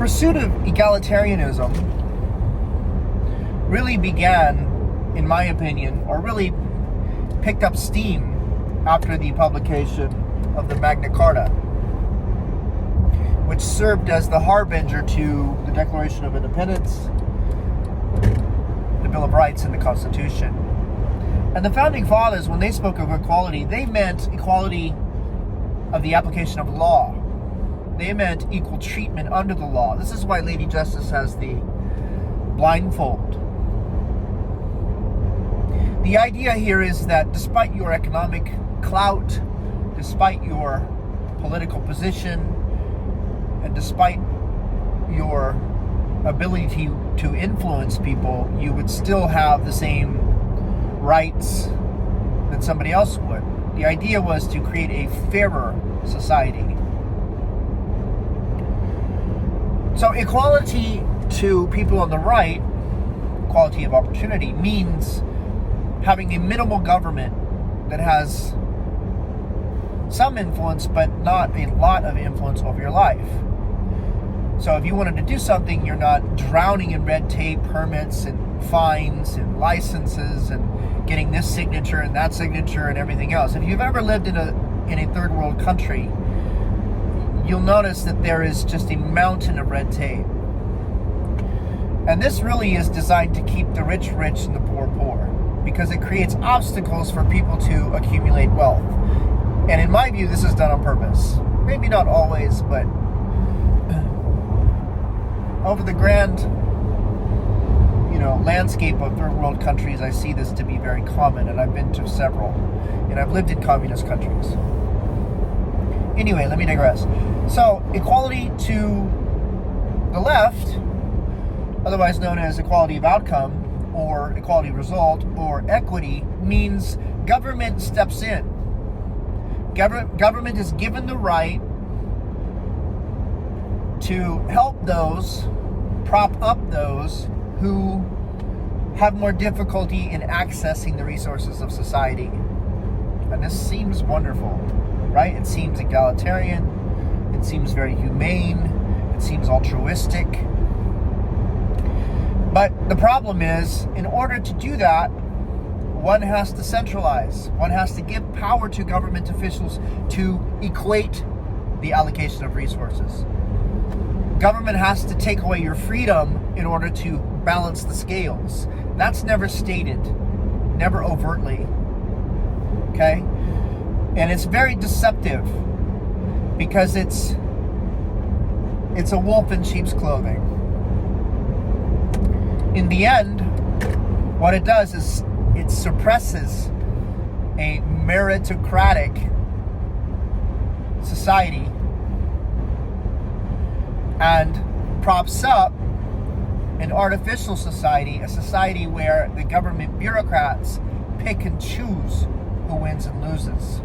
pursuit of egalitarianism really began, in my opinion, or really picked up steam after the publication of the Magna Carta, which served as the harbinger to the Declaration of Independence, the Bill of Rights, and the Constitution. And the Founding Fathers, when they spoke of equality, they meant equality of the application of law. They meant equal treatment under the law. This is why Lady Justice has the blindfold. The idea here is that despite your economic clout, despite your political position, and despite your ability to influence people, you would still have the same rights that somebody else would. The idea was to create a fairer society. So equality to people on the right, equality of opportunity, means having a minimal government that has some influence but not a lot of influence over your life. So if you wanted to do something, you're not drowning in red tape, permits, and fines, and licenses, and getting this signature and that signature and everything else. If you've ever lived in a third world country, you'll notice that there is just a mountain of red tape. And this really is designed to keep the rich rich and the poor poor, because it creates obstacles for people to accumulate wealth. And in my view, this is done on purpose. Maybe not always, but over the grand, landscape of third world countries, I see this to be very common, and I've been to several, and I've lived in communist countries. Anyway, let me digress. So, equality to the left, otherwise known as equality of outcome, or equality of result, or equity, means government steps in. Government is given the right to help those, prop up those who have more difficulty in accessing the resources of society. And this seems wonderful, right? It seems egalitarian, it seems very humane, it seems altruistic. But the problem is, in order to do that, one has to centralize. One has to give power to government officials to equate the allocation of resources. Government has to take away your freedom in order to balance the scales. That's never stated, never overtly, okay? And it's very deceptive because it's a wolf in sheep's clothing. In the end, what it does is it suppresses a meritocratic society and props up an artificial society, a society where the government bureaucrats pick and choose who wins and loses.